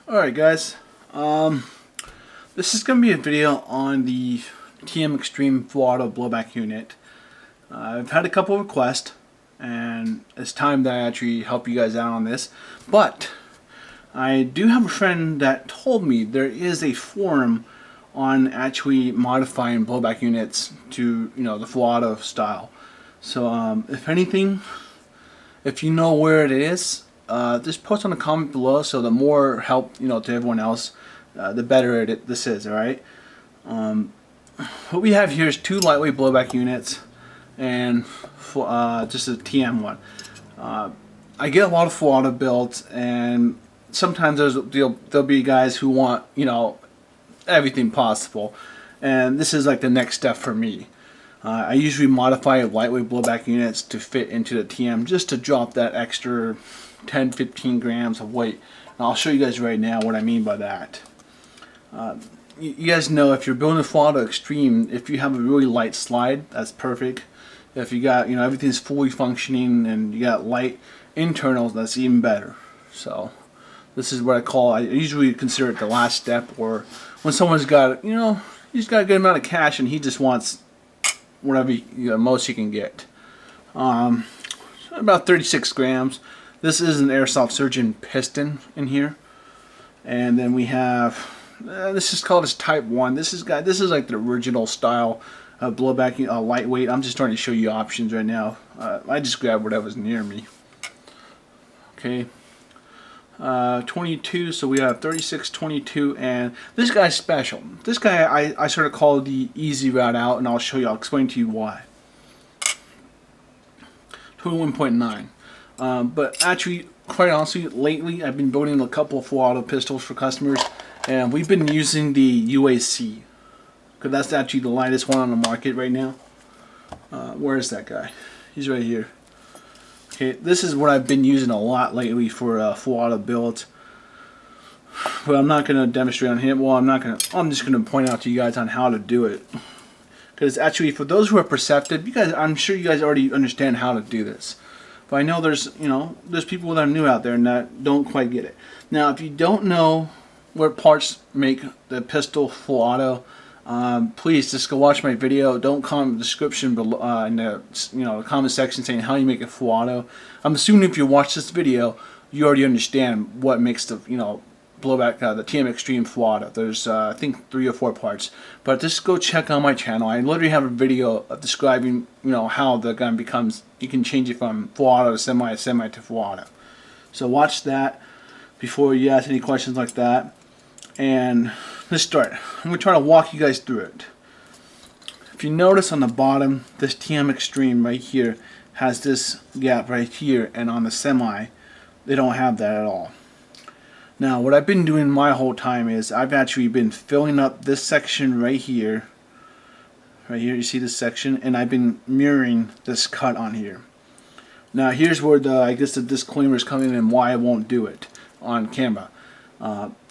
Alright guys, this is going to be a video on the TM Extreme Full Auto Blowback Unit. I've had a couple of requests and it's time that I actually help you guys out on this, but I do have a friend that told me there is a forum on actually modifying blowback units to, the full auto style. So if anything, if you know where it is, just post on the comment below, so the more help to everyone else, the better this is. Alright, what we have here is two lightweight blowback units and just a TM one. I get a lot of full auto builds, and sometimes there'll be guys who want everything possible, and this is like the next step for me. I usually modify lightweight blowback units to fit into the TM, just to drop that extra 10-15 grams of weight. And I'll show you guys right now what I mean by that. You guys know, if you're building a full auto extreme, if you have a really light slide, that's perfect. If you got everything's fully functioning and you got light internals, that's even better. So this is what I usually consider it the last step, or when someone's got he's got a good amount of cash and he just wants whatever most he can get. About 36 grams. This is an airsoft surgeon piston in here, and then we have this is called as Type 1. This is like the original style of blowback lightweight. I'm just trying to show you options right now. I just grabbed whatever's near me. Okay, 22. So we have 36, 22, and this guy's special. This guy I sort of call the easy route out, and I'll explain to you why. 21.9. But actually, quite honestly, lately I've been building a couple of full auto pistols for customers, and we've been using the UAC, because that's actually the lightest one on the market right now. Where is that guy? He's right here. Okay, this is what I've been using a lot lately for full auto builds, but I'm not going to demonstrate on him. Well, I'm just going to point out to you guys on how to do it, because actually, for those who are perceptive, I'm sure you guys already understand how to do this. But I know there's people that are new out there and that don't quite get it. Now, if you don't know what parts make the pistol full auto, please just go watch my video. Don't comment in the description below, in the comment section, saying how you make it full auto. I'm assuming if you watch this video, you already understand what makes the blowback the TM Extreme full auto. There's I think 3 or 4 parts, but just go check out my channel. I literally have a video of describing how the gun becomes. You can change it from full auto to semi to full auto. So watch that before you ask any questions like that. And let's start. I'm going to try to walk you guys through it. If you notice on the bottom, this TM Extreme right here has this gap right here, and on the semi they don't have that at all. Now, what I've been doing my whole time is I've actually been filling up this section right here. Right here, you see this section, and I've been mirroring this cut on here. Now, here's where I guess the disclaimer is coming in and why I won't do it on camera.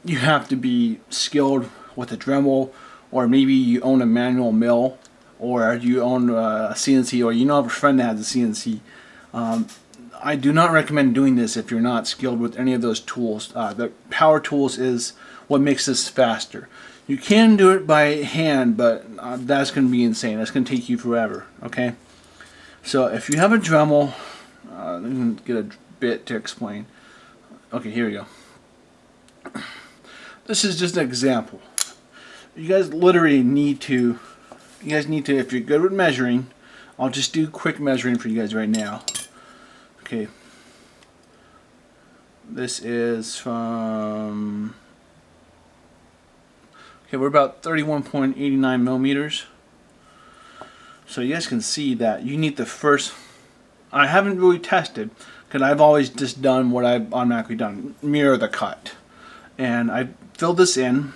You have to be skilled with a Dremel, or maybe you own a manual mill, or you own a CNC, or have a friend that has a CNC. I do not recommend doing this if you're not skilled with any of those tools. The power tools is what makes this faster. You can do it by hand, but that's going to be insane. That's going to take you forever. Okay, so if you have a Dremel, let me get a bit to explain. Okay, here we go. This is just an example. You guys literally need to. If you're good with measuring, I'll just do quick measuring for you guys right now. Okay, this is from, we're about 31.89 millimeters. So you guys can see that you need the first, I haven't really tested, because I've always just done what I've automatically done, mirror the cut. And I filled this in,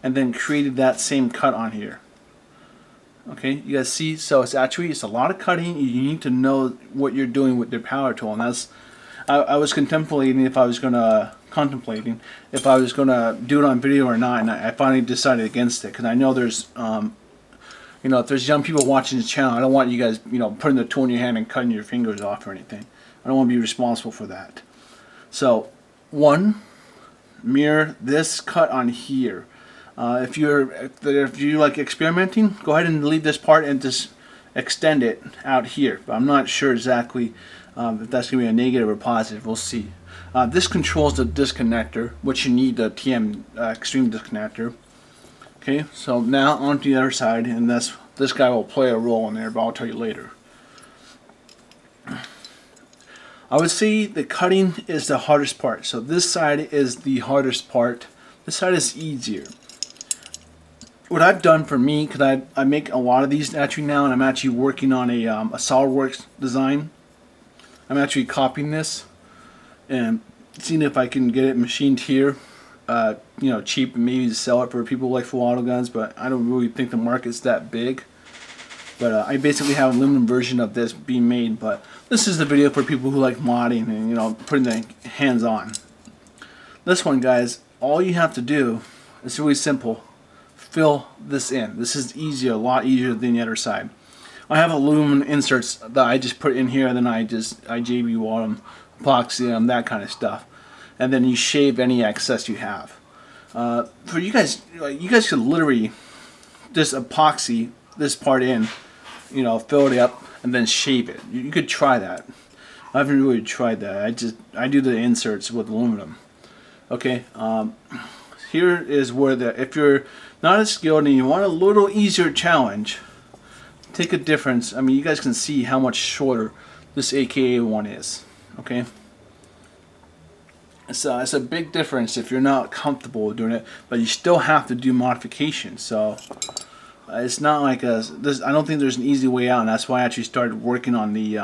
and then created that same cut on here. Okay, you guys see, so it's a lot of cutting. You need to know what you're doing with your power tool, and that's, I was contemplating if I was gonna do it on video or not, and I finally decided against it, because I know there's if there's young people watching this channel, I don't want you guys putting the tool in your hand and cutting your fingers off or anything. I don't want to be responsible for that. So mirror this cut on here. If you like experimenting, go ahead and leave this part and just extend it out here. But I'm not sure exactly if that's going to be a negative or positive. We'll see. This controls the disconnector, which you need the TM extreme disconnector. Okay, so now onto the other side, and this guy will play a role in there, but I'll tell you later. I would say the cutting is the hardest part. So this side is the hardest part. This side is easier. What I've done for me, because I make a lot of these actually now, and I'm actually working on a SolidWorks design. I'm actually copying this and seeing if I can get it machined here, you know, cheap, and maybe sell it for people who like full auto guns. But I don't really think the market's that big. But I basically have an aluminum version of this being made. But this is the video for people who like modding and, you know, putting their hands on. This one, guys, all you have to do is really simple. Fill this in. This is easier, a lot easier than the other side. I have aluminum inserts that I just put in here, and then I JB weld them, epoxy them, that kind of stuff. And then you shave any excess you have. For you guys could literally just epoxy this part in, you know, fill it up, and then shave it. You could try that. I haven't really tried that. I do the inserts with aluminum. Okay. Here is where if you're not as skilled and you want a little easier challenge, take a difference. I mean, you guys can see how much shorter this AKA one is. Okay. So it's a big difference if you're not comfortable doing it, but you still have to do modifications. So it's not like I don't think there's an easy way out, and that's why I actually started working on the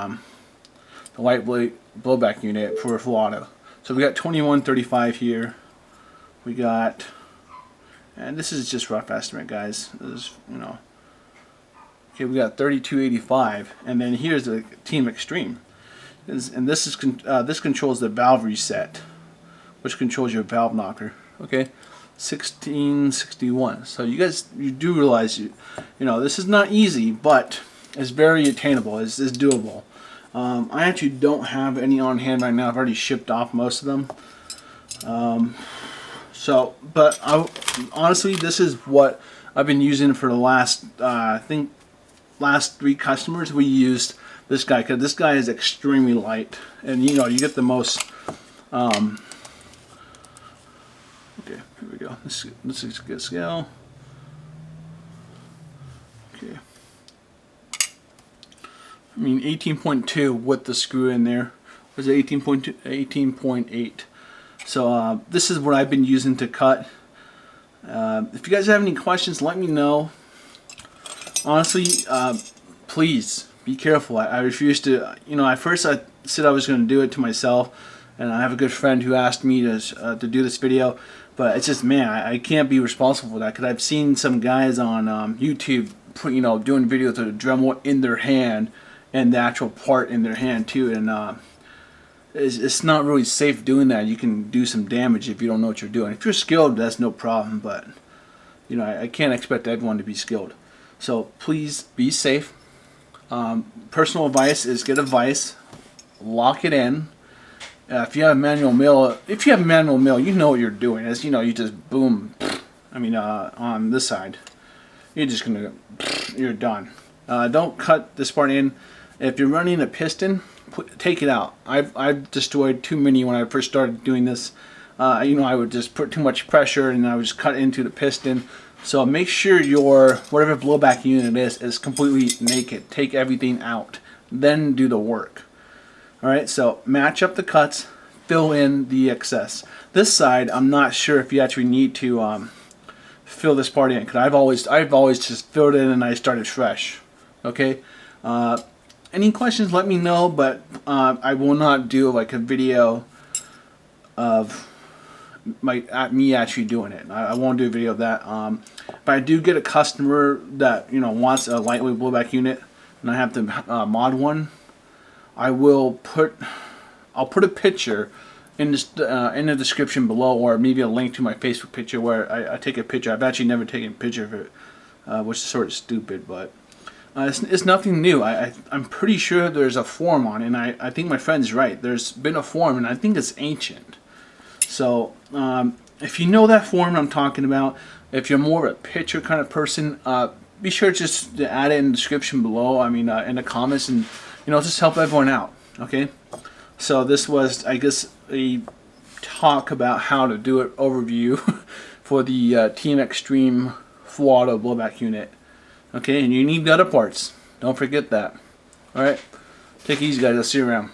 lightweight blowback unit for full auto. So we got 2135 here. We got, and this is just rough estimate, guys. This is, you know, okay. We got 3285, and then here's the Team Extreme, and this is this controls the valve reset, which controls your valve knocker. Okay. 1661. So you do realize you know this is not easy, but it's very attainable. It's doable. I actually don't have any on hand right now. I've already shipped off most of them. But honestly, this is what I've been using for the last I think last 3 customers. We used this guy because this guy is extremely light, and you know you get the most. Okay, here we go. This is a good scale. Okay. I mean 18.2 with the screw in there. Was it 18.2? 18.8. So this is what I've been using to cut. If you guys have any questions, let me know. Honestly, please be careful. I refuse to, you know, at first I said I was going to do it to myself, and I have a good friend who asked me to do this video. But it's just, man, I can't be responsible for that, because I've seen some guys on YouTube, you know, doing videos with a Dremel in their hand and the actual part in their hand too, and it's not really safe doing that. You can do some damage if you don't know what you're doing. If you're skilled, that's no problem, but you know, I can't expect everyone to be skilled. So please be safe. Personal advice is get a vise, lock it in. If you have a manual mill, you know what you're doing. As you know, you just boom. I mean, on this side, you're done. Don't cut this part in. If you're running a piston, take it out. I've destroyed too many when I first started doing this. You know, I would just put too much pressure and I would just cut into the piston. So make sure your whatever blowback unit is completely naked. Take everything out, then do the work. Alright, so match up the cuts, fill in the excess. This side, I'm not sure if you actually need to fill this part in, because I've always just filled it in and I started fresh. Okay, any questions? Let me know, but I will not do like a video of me actually doing it. I won't do a video of that. If I do get a customer that wants a lightweight blowback unit, and I have to mod one, I'll put a picture in the description below, or maybe a link to my Facebook picture where I take a picture. I've actually never taken a picture of it, which is sort of stupid, but it's nothing new. I'm pretty sure there's a form on it, and I think my friend's right. There's been a form, and I think it's ancient. So if you know that form I'm talking about, if you're more of a picture kind of person, be sure just to add it in the description below. I mean, in the comments, and just help everyone out. Okay. So this was, I guess, a talk about how to do it overview for the Team Extreme full auto blowback unit. Okay, and you need the other parts. Don't forget that. All right. Take it easy, guys. I'll see you around.